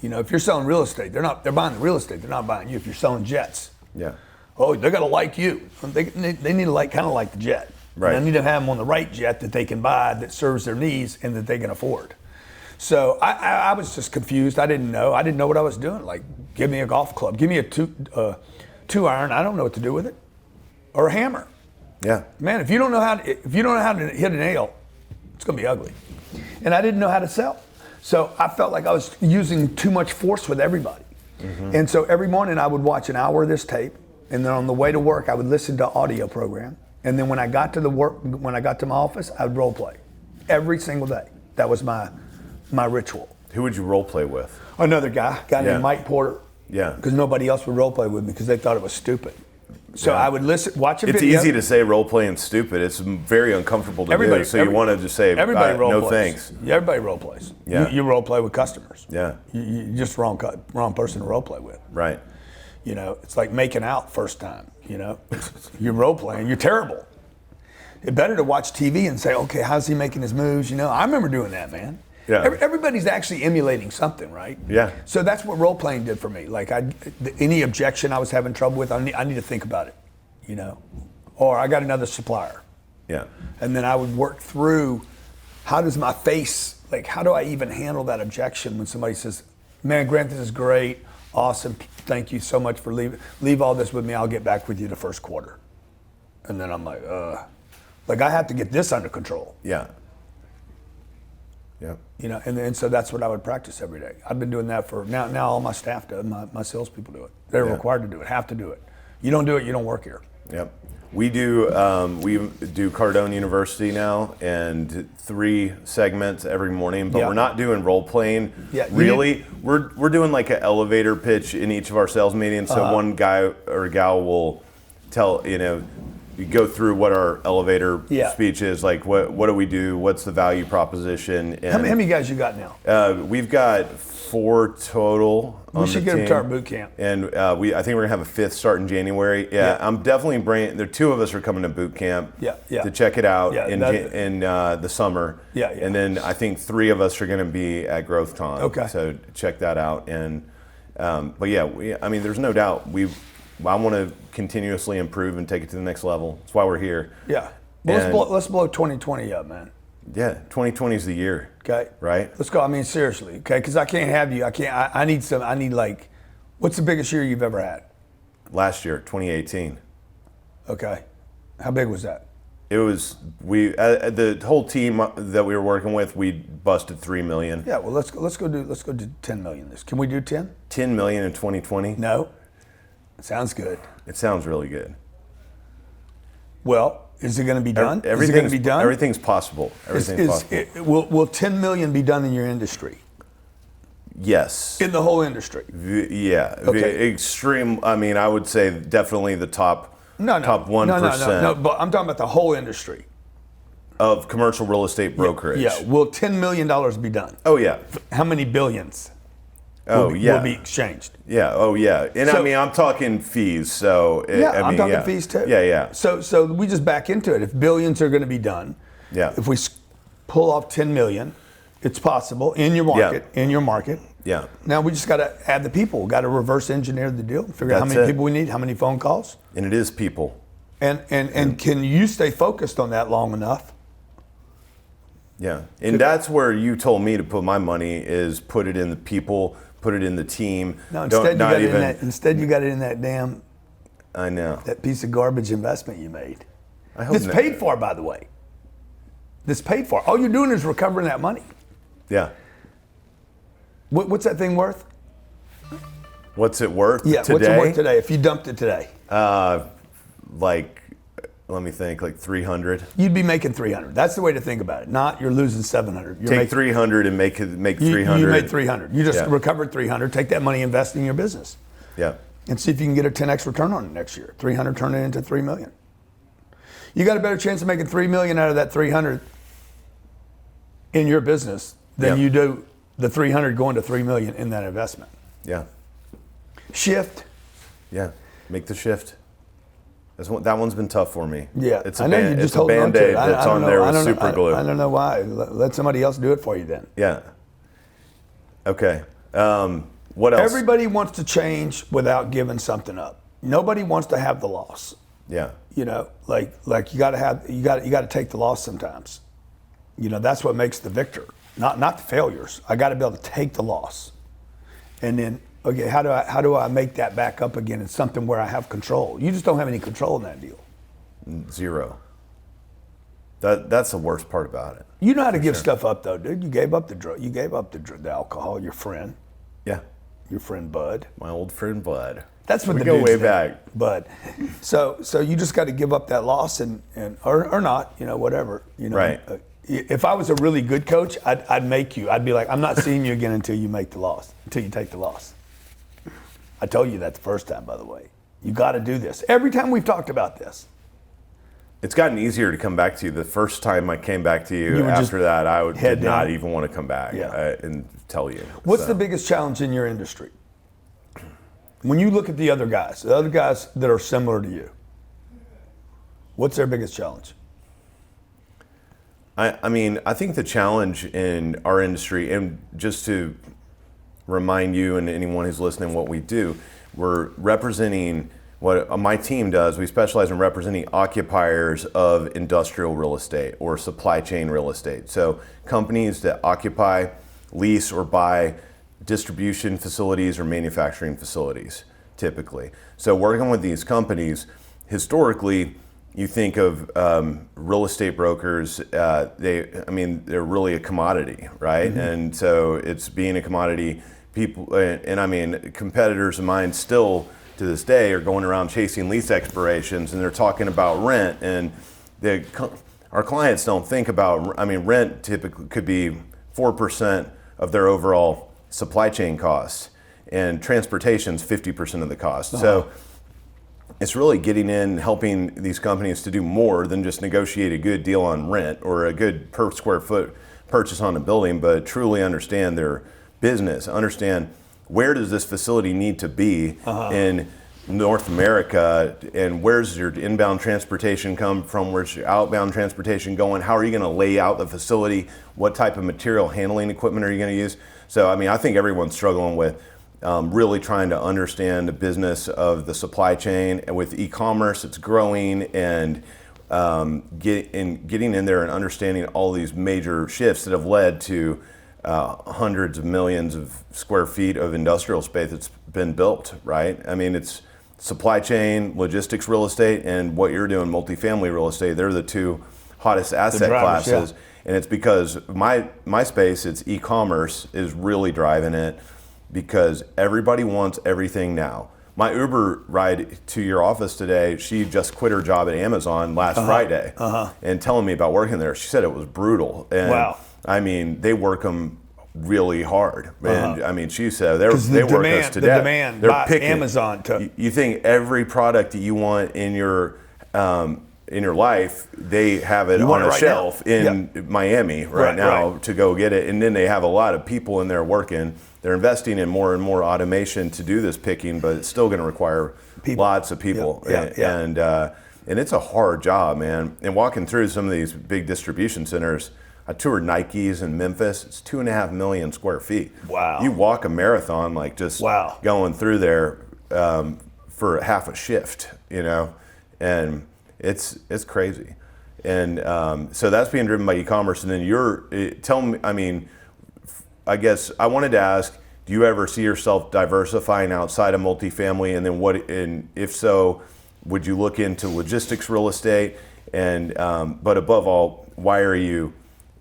If you're selling real estate, they're buying the real estate. They're not buying you. If you're selling jets.
Yeah.
Oh, they gotta like you. They need to kind of like the jet.
Right.
And they need to have them on the right jet that they can buy, that serves their needs and that they can afford. So I was just confused. I didn't know. I didn't know what I was doing. Like, give me a golf club. Give me a two iron. I don't know what to do with it. Or a hammer.
Yeah.
Man, if you don't know how to hit a nail, it's gonna be ugly. And I didn't know how to sell. So I felt like I was using too much force with everybody. Mm-hmm. And so every morning I would watch an hour of this tape, and then on the way to work I would listen to audio program. And then when I got to my office, I would role play every single day. That was my ritual.
Who would you role play with?
Another guy named Mike Porter.
Yeah.
Because nobody else would role play with me because they thought it was stupid. So
Yeah.
I would watch a
It's
video.
easy to say role playing stupid. It's very uncomfortable to do. So you want to just say,
everybody role
no
plays.
thanks.
Everybody role plays.
Yeah.
You role play with customers.
Yeah.
You just wrong person to role play with.
Right.
You know, it's like making out first time. You know, you're role playing. You're terrible. It's better to watch TV and say, okay, how's he making his moves? You know, I remember doing that, man.
Yeah.
Everybody's actually emulating something, right?
Yeah.
So that's what role playing did for me. Like any objection I was having trouble with, I need to think about it, you know, or I got another supplier.
Yeah.
And then I would work through how does my face, like how do I even handle that objection when somebody says, man, Grant, this is great, awesome, thank you so much for leave all this with me, I'll get back with you the first quarter. And then I'm like I have to get this under control.
Yeah. Yeah.
You know, and so that's what I would practice every day. I've been doing that for now all my staff do it, my salespeople do it. They're required to do it, have to do it. You don't do it, you don't work here.
Yep. We do Cardone University now, and 3 segments every morning, but we're not doing role playing.
Yeah,
really. We're doing like an elevator pitch in each of our sales meetings. So one guy or gal will tell, you know, you go through what our elevator speech is, like what do we do, what's the value proposition. And
how many guys you got now?
We've got 4 total.
We should get them to our boot camp.
And I think we're gonna have a 5th start in January. Yeah. I'm definitely there. 2 of us are coming to boot camp. To check it out in the summer. And then I think 3 of us are gonna be at GrowthCon.
Okay.
So check that out. And but yeah, there's no doubt I want to continuously improve and take it to the next level. That's why we're here.
Yeah. Well, let's blow 2020 up, man.
Yeah, 2020 is the year.
Okay.
Right?
Let's go. I mean, seriously, okay? Because I can't have you. I need like, what's the biggest year you've ever had?
Last year, 2018.
Okay. How big was that?
It was, the whole team that we were working with, we busted 3 million.
Yeah, well, let's go do 10 million this. Can we do 10?
10 million in 2020?
No. Sounds good.
It sounds really good.
Is it going to be done?
Everything's
is it going to be done?
Everything's possible. Everything's possible.
Will 10 million be done in your industry?
Yes.
In the whole industry?
Yeah.
Okay.
Extreme. I would say definitely the top 1%.
No, but I'm talking about the whole industry.
Of commercial real estate brokerage.
Yeah. Will $10 million be done?
Oh, yeah.
How many billions?
Will be
exchanged.
Yeah. Oh, yeah. And
so,
I'm talking fees. So
I'm talking fees too.
Yeah.
So we just back into it. If billions are going to be done, if we pull off 10 million, it's possible in your market.
Yeah.
In your market.
Yeah.
Now we just got to add the people. Got to reverse engineer the deal. Figure out how many people we need, how many phone calls.
And it is people.
And can you stay focused on that long enough?
Yeah. And that's where you told me to put my money is put it in the people. Put it in the team.
No, instead you got it in that damn.
I know.
That piece of garbage investment you made.
I hope
This paid for, by the way. This paid for. All you're doing is recovering that money.
Yeah.
What's that thing worth?
What's it worth?
Yeah.
Today?
What's it worth today? If you dumped it today.
Let me think. Like 300.
You'd be making 300. That's the way to think about it. Not you're losing 700.
Take 300 and make 300.
You made 300. You just recovered 300. Take that money, invest in your business.
Yeah.
And see if you can get a 10x return on it next year. 300 turn it into 3 million. You got a better chance of making 3 million out of that 300 in your business than you do the 300 going to 3 million in that investment.
Yeah.
Shift.
Yeah. Make the shift. That one's been tough for me.
Yeah,
it's
I know you just
it's a
hold on to
Band-Aid
it.
that's on there with super glue.
I don't know why. Let somebody else do it for you then.
Yeah. Okay. What else?
Everybody wants to change without giving something up. Nobody wants to have the loss.
Yeah.
You know, like you got to take the loss sometimes. You know, that's what makes the victor, not the failures. I got to be able to take the loss, and then. Okay, how do I make that back up again? It's something where I have control. You just don't have any control in that deal.
Zero. That's the worst part about it.
You know how to give stuff up though, dude. You gave up the drug. You gave up the alcohol. Your friend.
Yeah.
Your friend Bud.
My old friend Bud.
That's what
we
the
go way
name,
back.
Bud. So you just got to give up that loss and or not. You know, whatever. You know.
Right.
If I was a really good coach, I'd make you. I'd be like, I'm not seeing you again until you make the loss. Until you take the loss. I told you that the first time, by the way. You got to do this. Every time we've talked about this.
It's gotten easier to come back to you. The first time I came back to you after that, I did not even want to come back and tell you.
What's the biggest challenge in your industry? When you look at the other guys that are similar to you, what's their biggest challenge?
I mean, I think the challenge in our industry, and just to remind you and anyone who's listening what we do, we're representing what my team does. We specialize in representing occupiers of industrial real estate or supply chain real estate. So companies that occupy, lease, or buy distribution facilities or manufacturing facilities, typically. So working with these companies, historically, you think of real estate brokers, they're really a commodity, right? Mm-hmm. And so it's being a commodity, people, and I mean, competitors of mine still to this day are going around chasing lease expirations, and they're talking about rent, and our clients don't think about, rent typically could be 4% of their overall supply chain costs, and transportation's 50% of the cost. Uh-huh. So it's really getting in, helping these companies to do more than just negotiate a good deal on rent or a good per square foot purchase on a building, but truly understand their business, understand where does this facility need to be in North America, and where's your inbound transportation come from, where's your outbound transportation going, how are you going to lay out the facility, what type of material handling equipment are you going to use? So I think everyone's struggling with really trying to understand the business of the supply chain, and with e-commerce it's growing, and getting in there and understanding all these major shifts that have led to hundreds of millions of square feet of industrial space that's been built, right? I mean, it's supply chain, logistics real estate, and what you're doing, multifamily real estate. They're the two hottest asset classes. Yeah. And it's because my space, it's e-commerce is really driving it, because everybody wants everything now. My Uber ride to your office today, she just quit her job at Amazon last Friday and telling me about working there. She said it was brutal. And
wow.
I mean, they work them really hard. And I mean, she said they work us to death.
The demand
They're
by
picking.
Amazon to...
You think every product that you want in your life, they have it on a shelf in Miami right now to go get it. And then they have a lot of people in there working. They're investing in more and more automation to do this picking, but it's still going to require lots of people. And it's a hard job, man. And walking through some of these big distribution centers, I toured Nike's in Memphis. It's 2.5 million square feet.
Wow.
You walk a marathon, like just going through there for half a shift, and it's crazy. And so that's being driven by e-commerce. And then tell me, I guess I wanted to ask, do you ever see yourself diversifying outside of multifamily? And then and if so, would you look into logistics real estate? And but above all, why are you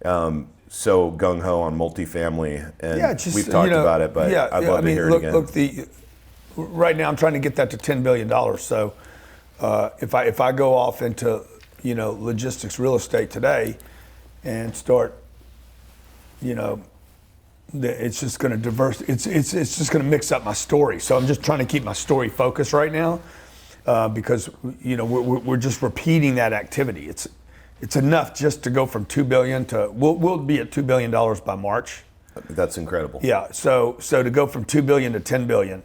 so gung-ho on multifamily? And we've talked about it, but I'd love to hear it again.
Right now I'm trying to get that to $10 billion. So if I go off into logistics real estate today and start, it's just going to it's just going to mix up my story. So I'm just trying to keep my story focused right now, because we're just repeating that activity. It's enough just to go from $2 billion to we'll be at $2 billion by March.
That's incredible.
Yeah. So to go from $2 billion to $10 billion,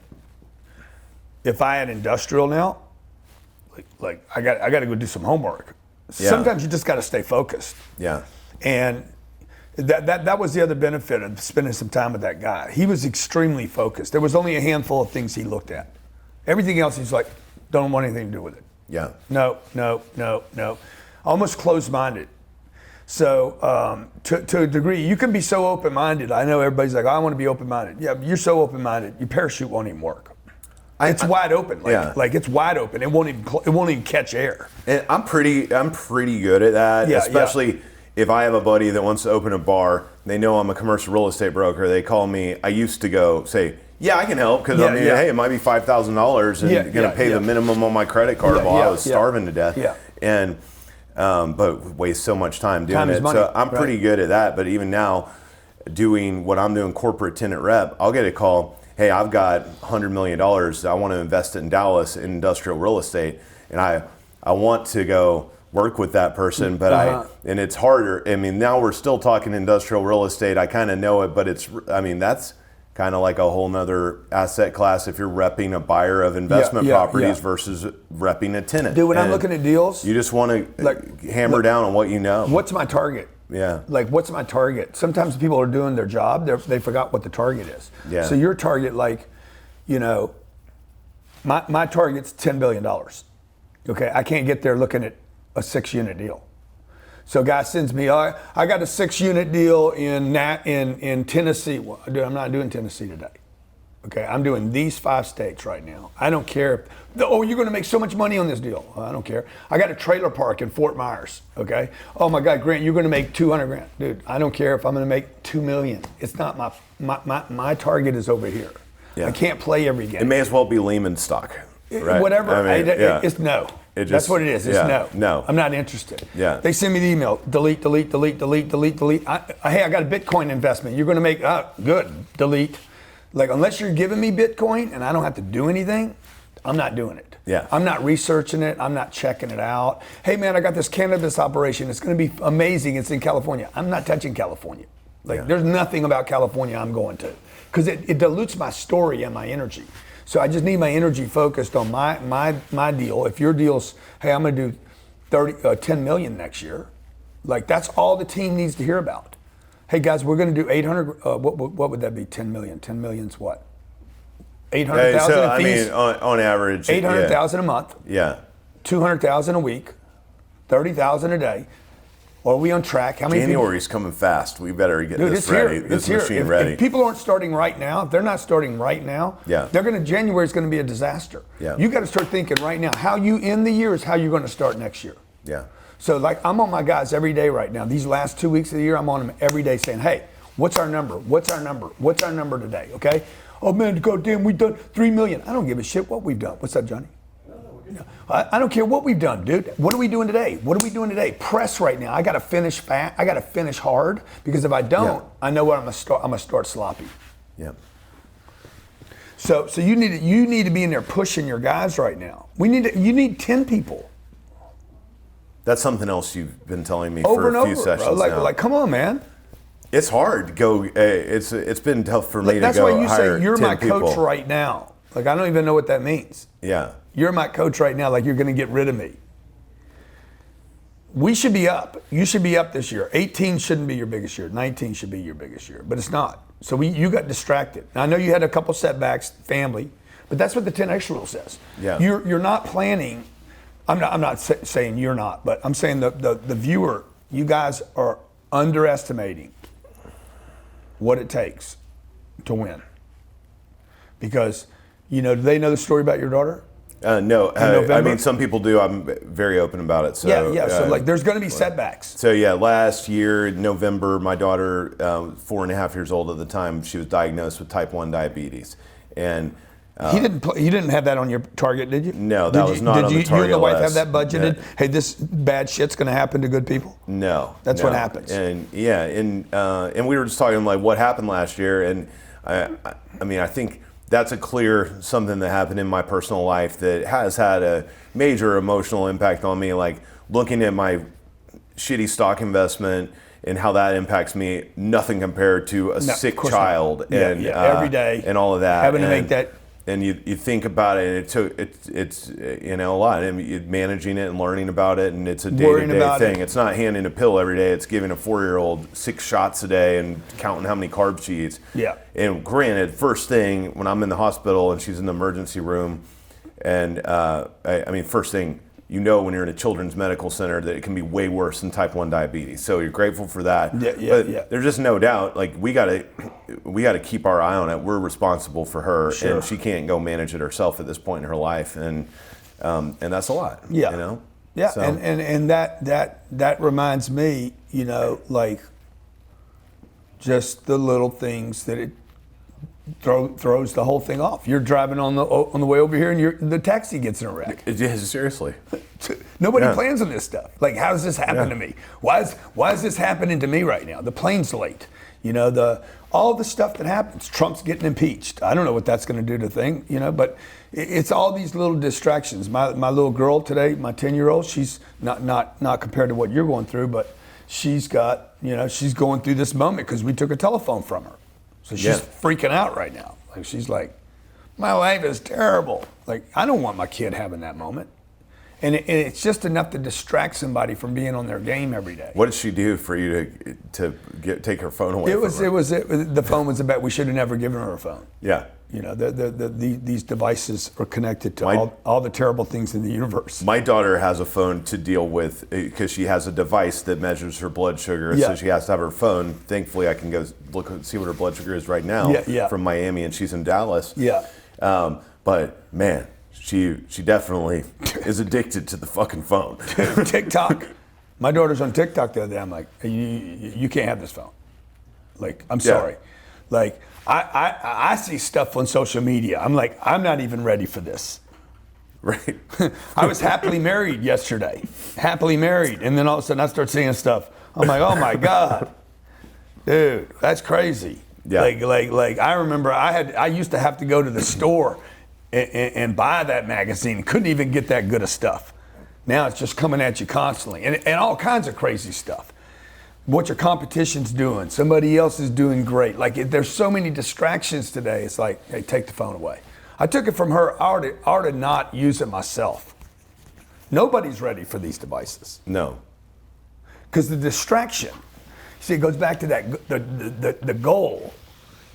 if I had industrial now, like I got to go do some homework.
Yeah.
Sometimes you just got to stay focused.
Yeah.
And that was the other benefit of spending some time with that guy. He was extremely focused. There was only a handful of things he looked at. Everything else, he's like, don't want anything to do with it.
Yeah.
No. Almost closed-minded. So to a degree, you can be so open-minded. I know everybody's like, I want to be open-minded. Yeah, but you're so open-minded, your parachute won't even work. It's wide open. Like it's wide open. It won't even catch air.
And I'm pretty good at that, especially if I have a buddy that wants to open a bar. They know I'm a commercial real estate broker. They call me. I used to go say, yeah, I can help, because hey, it might be $5,000 and going to pay the minimum on my credit card while I was starving to death.
Yeah.
And but waste so much time doing it.
Money,
so I'm pretty good at that. But even now, doing what I'm doing, corporate tenant rep, I'll get a call. hey, I've got $100 million. I want to invest it in Dallas in industrial real estate. And I want to go work with that person, but and it's harder. I mean, now we're still talking industrial real estate. I kind of know it, but that's kind of like a whole nother asset class if you're repping a buyer of investment properties versus repping a tenant.
Dude, when I'm looking at deals,
you just want to hammer down on what you know.
What's my target?
Yeah.
Like, what's my target? Sometimes people are doing their job, they forgot what the target is.
Yeah.
So your target, like, my target's $10 billion. Okay, I can't get there looking at a 6-unit deal. So guy sends me, I got a 6-unit deal in Tennessee. Well, dude, I'm not doing Tennessee today. Okay, I'm doing these 5 states right now. I don't care. You're going to make so much money on this deal. I don't care. I got a trailer park in Fort Myers. Okay. Oh my God, Grant, you're going to make $200,000, dude. I don't care if I'm going to make $2 million. It's not my target is over here. Yeah. I can't play every game.
It may as well be Lehman stock, right?
Whatever. I mean, it's no. That's what it is. It's
no.
I'm not interested.
Yeah.
They send me the email. Delete. Hey, I got a Bitcoin investment. You're going to make good. Delete. Like, unless you're giving me Bitcoin and I don't have to do anything, I'm not doing it.
Yeah.
I'm not researching it. I'm not checking it out. Hey, man, I got this cannabis operation. It's going to be amazing. It's in California. I'm not touching California. There's nothing about California I'm going to, because it dilutes my story and my energy. So I just need my energy focused on my deal. If your deal's, hey, I'm going to do 10 million next year, like, that's all the team needs to hear about. Hey guys, we're going to do 800. What would that be? 10 million. 10 million's what? 800,000 in fees.
I mean, on average,
800,000 a month.
Yeah.
200,000 a week. 30,000 a day. Are we on track? How many?
January's coming fast. We better get
Dude,
this ready. This machine ready.
If people aren't starting right now, if they're not starting right now, January's going to be a disaster.
Yeah.
You got to start thinking right now. How you end the year is how you're going to start next year.
Yeah.
So, like, I'm on my guys every day right now. These last 2 weeks of the year, I'm on them every day saying, hey, what's our number? What's our number? What's our number today? Okay? Oh, man, goddamn, we've done 3 million. I don't give a shit what we've done. What's up, Johnny? I don't care what we've done, dude. What are we doing today? What are we doing today? Press right now. I got to finish fast. I got to finish hard, because if I don't, I know where I'm going to start sloppy.
Yeah.
So you need to be in there pushing your guys right now. You need 10 people.
That's something else you've been telling me
over
for
and
a few
over,
sessions
bro.
now.
Like, come on, man.
It's hard to go. It's been tough for me to go.
That's why you
hire
say you're
10
my coach
people.
right now. Like, I don't even know what that means.
Yeah.
You're my coach right now. Like, you're going to get rid of me. We should be up. You should be up this year. 18 shouldn't be your biggest year. 19 should be your biggest year, but it's not. So you got distracted. Now, I know you had a couple setbacks, family, but that's what the 10X rule says.
Yeah.
You're not planning. I'm not saying you're not, but I'm saying the viewer, you guys are underestimating what it takes to win. Because, do they know the story about your daughter?
No. I mean, some people do. I'm very open about it. So,
yeah. So, there's going to be setbacks.
So, last year, in November, my daughter, 4.5 years old at the time, she was diagnosed with type 1 diabetes. And
you didn't have that on your target, did you?
No, that was not on the target list.
You and the wife have that budgeted? Yeah. Hey, this bad shit's going to happen to good people?
No.
That's what happens.
And and we were just talking like what happened last year, and I mean, I think that's a clear something that happened in my personal life that has had a major emotional impact on me. Like, looking at my shitty stock investment and how that impacts me, nothing compared to a sick child and
every day
and all of that.
Having to make that.
And you think about it, and it's a lot. I mean, managing it and learning about it, and it's a day-to-day thing. It's not handing a pill every day. It's giving a 4-year-old 6 shots a day and counting how many carbs she eats.
Yeah.
And granted, first thing when I'm in the hospital and she's in the emergency room, and I mean, first thing, when you're in a children's medical center that it can be way worse than type 1 diabetes. So you're grateful for that. But there's just no doubt, like, we gotta keep our eye on it. We're responsible for her, and she can't go manage it herself at this point in her life, and that's a lot.
Yeah. Yeah. So. And that reminds me, like, just the little things that it throws the whole thing off. You're driving on the way over here, and the taxi gets in a wreck.
Seriously.
Nobody plans on this stuff. Like, how does this happen to me? Why is this happening to me right now? The plane's late. all the stuff that happens. Trump's getting impeached. I don't know what that's going to do to the thing, but it's all these little distractions. My little girl today, my 10-year-old, she's not compared to what you're going through, but she's got, she's going through this moment because we took a telephone from her. So she's freaking out right now. Like, she's like, my life is terrible. Like, I don't want my kid having that moment. And it's just enough to distract somebody from being on their game every day.
What did she do for you to take her phone away from her?
The phone was about, we should have never given her a phone.
Yeah.
These devices are connected to all the terrible things in the universe.
My daughter has a phone to deal with because she has a device that measures her blood sugar.
Yeah.
So she has to have her phone. Thankfully, I can go look and see what her blood sugar is right now from Miami, and she's in Dallas.
Yeah.
But man, she definitely is addicted to the fucking phone.
TikTok. My daughter's on TikTok the other day. I'm like, hey, you can't have this phone. Like, I'm sorry. Like, I see stuff on social media. I'm like, I'm not even ready for this.
Right.
I was happily married yesterday. Happily married. And then all of a sudden I start seeing stuff. I'm like, oh my God. Dude, that's crazy.
Yeah.
Like I remember I used to have to go to the store and buy that magazine. Couldn't even get that good of stuff. Now it's just coming at you constantly. And all kinds of crazy stuff. What your competition's doing. Somebody else is doing great. Like, there's so many distractions today. It's like, hey, take the phone away. I took it from her. I ought to not use it myself. Nobody's ready for these devices.
No.
Because the distraction, see, it goes back to that the goal.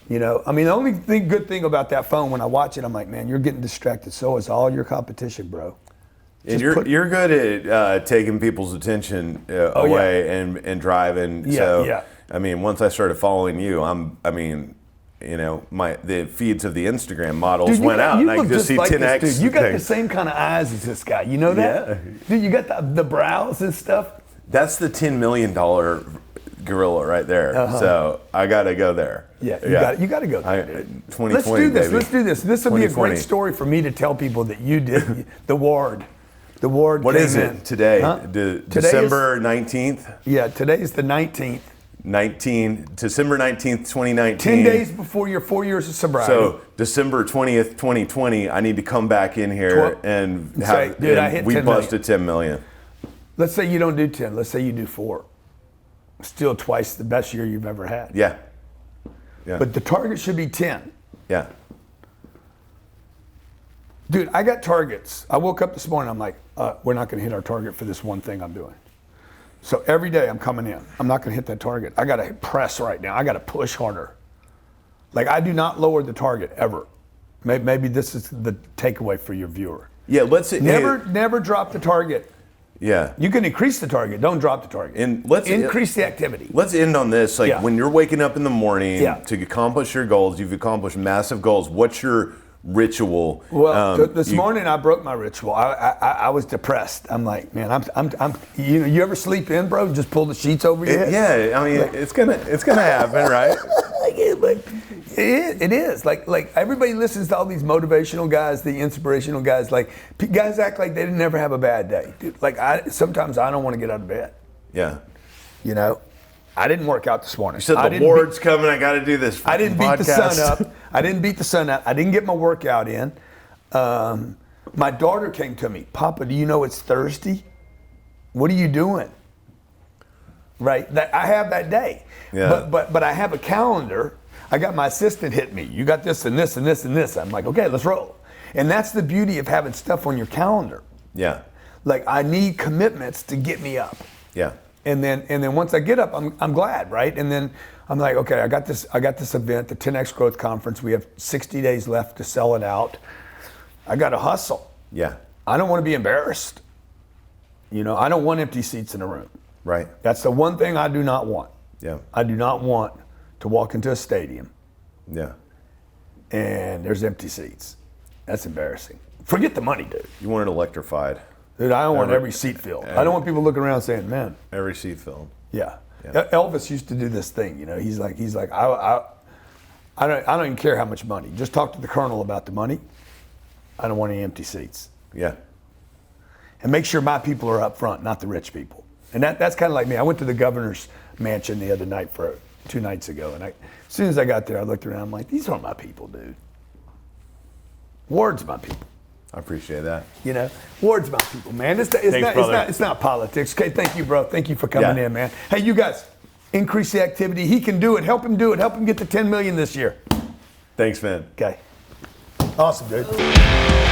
I mean, the only good thing about that phone, when I watch it, I'm like, man, you're getting distracted. So is all your competition, bro.
And you're good at taking people's attention away and driving. I mean, once I started following you, the feeds of the Instagram models went out, and I could just see
like
10x.
Dude, you got the same kind of eyes as this guy. You know that?
Yeah.
Dude, you got the brows and stuff.
That's the $10 million gorilla right there. Uh-huh. So I got to go there.
Yeah, you got to go there.
2020,
Let's do this.
baby.
Let's do this. This will be a great story for me to tell people that you did the ward. The ward.
What is it today?
Huh?
December 19th?
Yeah, today's the 19th.
December 19th, 2019.
10 days before your 4 years of sobriety.
So December 20th, 2020, I need to come back in here and have,
dude, I hit
we
10
busted 10 million.
Let's say you don't do 10. Let's say you do 4. Still twice the best year you've ever had.
Yeah.
But the target should be 10.
Yeah.
Dude, I got targets. I woke up this morning, I'm like, we're not going to hit our target for this one thing I'm doing. So every day I'm coming in. I'm not going to hit that target. I got to press right now. I got to push harder. Like, I do not lower the target ever. Maybe this is the takeaway for your viewer.
Yeah,
never drop the target.
Yeah.
You can increase the target. Don't drop the target.
And let's
increase the activity.
Let's end on this. Like, when you're waking up in the morning to accomplish your goals, you've accomplished massive goals. What's your ritual?
Well, this morning I broke my ritual. I was depressed. I'm like, man, I'm. You ever sleep in, bro? Just pull the sheets over your head.
Yeah, I mean, it's gonna happen, right?
It is. Like everybody listens to all these motivational guys, the inspirational guys. Like, guys act like they never have a bad day. Dude, like, sometimes I don't want to get out of bed.
Yeah.
I didn't work out this morning.
You said the ward's coming. I got to do this.
I didn't beat the sun up. I didn't beat the sun up. I didn't get my workout in. My daughter came to me. Papa, do you know it's Thursday? What are you doing? Right. I have that day.
Yeah.
But I have a calendar. I got my assistant hit me. You got this and this and this and this. I'm like, okay, let's roll. And that's the beauty of having stuff on your calendar.
Yeah.
Like, I need commitments to get me up.
Yeah.
And then once I get up, I'm glad, right? And then I'm like, okay, I got this event, the 10X Growth Conference. We have 60 days left to sell it out. I got to hustle.
Yeah.
I don't want to be embarrassed. I don't want empty seats in a room.
Right.
That's the one thing I do not want.
Yeah.
I do not want to walk into a stadium.
Yeah.
And there's empty seats. That's embarrassing. Forget the money, dude.
You want it electrified.
Dude, I don't want every seat filled. I don't want people looking around saying, man.
Every seat filled.
Yeah. Elvis used to do this thing, He's like, I don't even care how much money. Just talk to the colonel about the money. I don't want any empty seats.
Yeah.
And make sure my people are up front, not the rich people. And that's kind of like me. I went to the governor's mansion the other night for 2 nights ago, and as soon as I got there, I looked around. I'm like, these aren't my people, dude. Ward's my people.
I appreciate that.
You know, Ward's my people, man. It's not politics. Okay, thank you, bro. Thank you for coming in, man. Hey, you guys, increase the activity. He can do it. Help him do it. Help him get to 10 million this year.
Thanks, man.
Okay. Awesome, dude.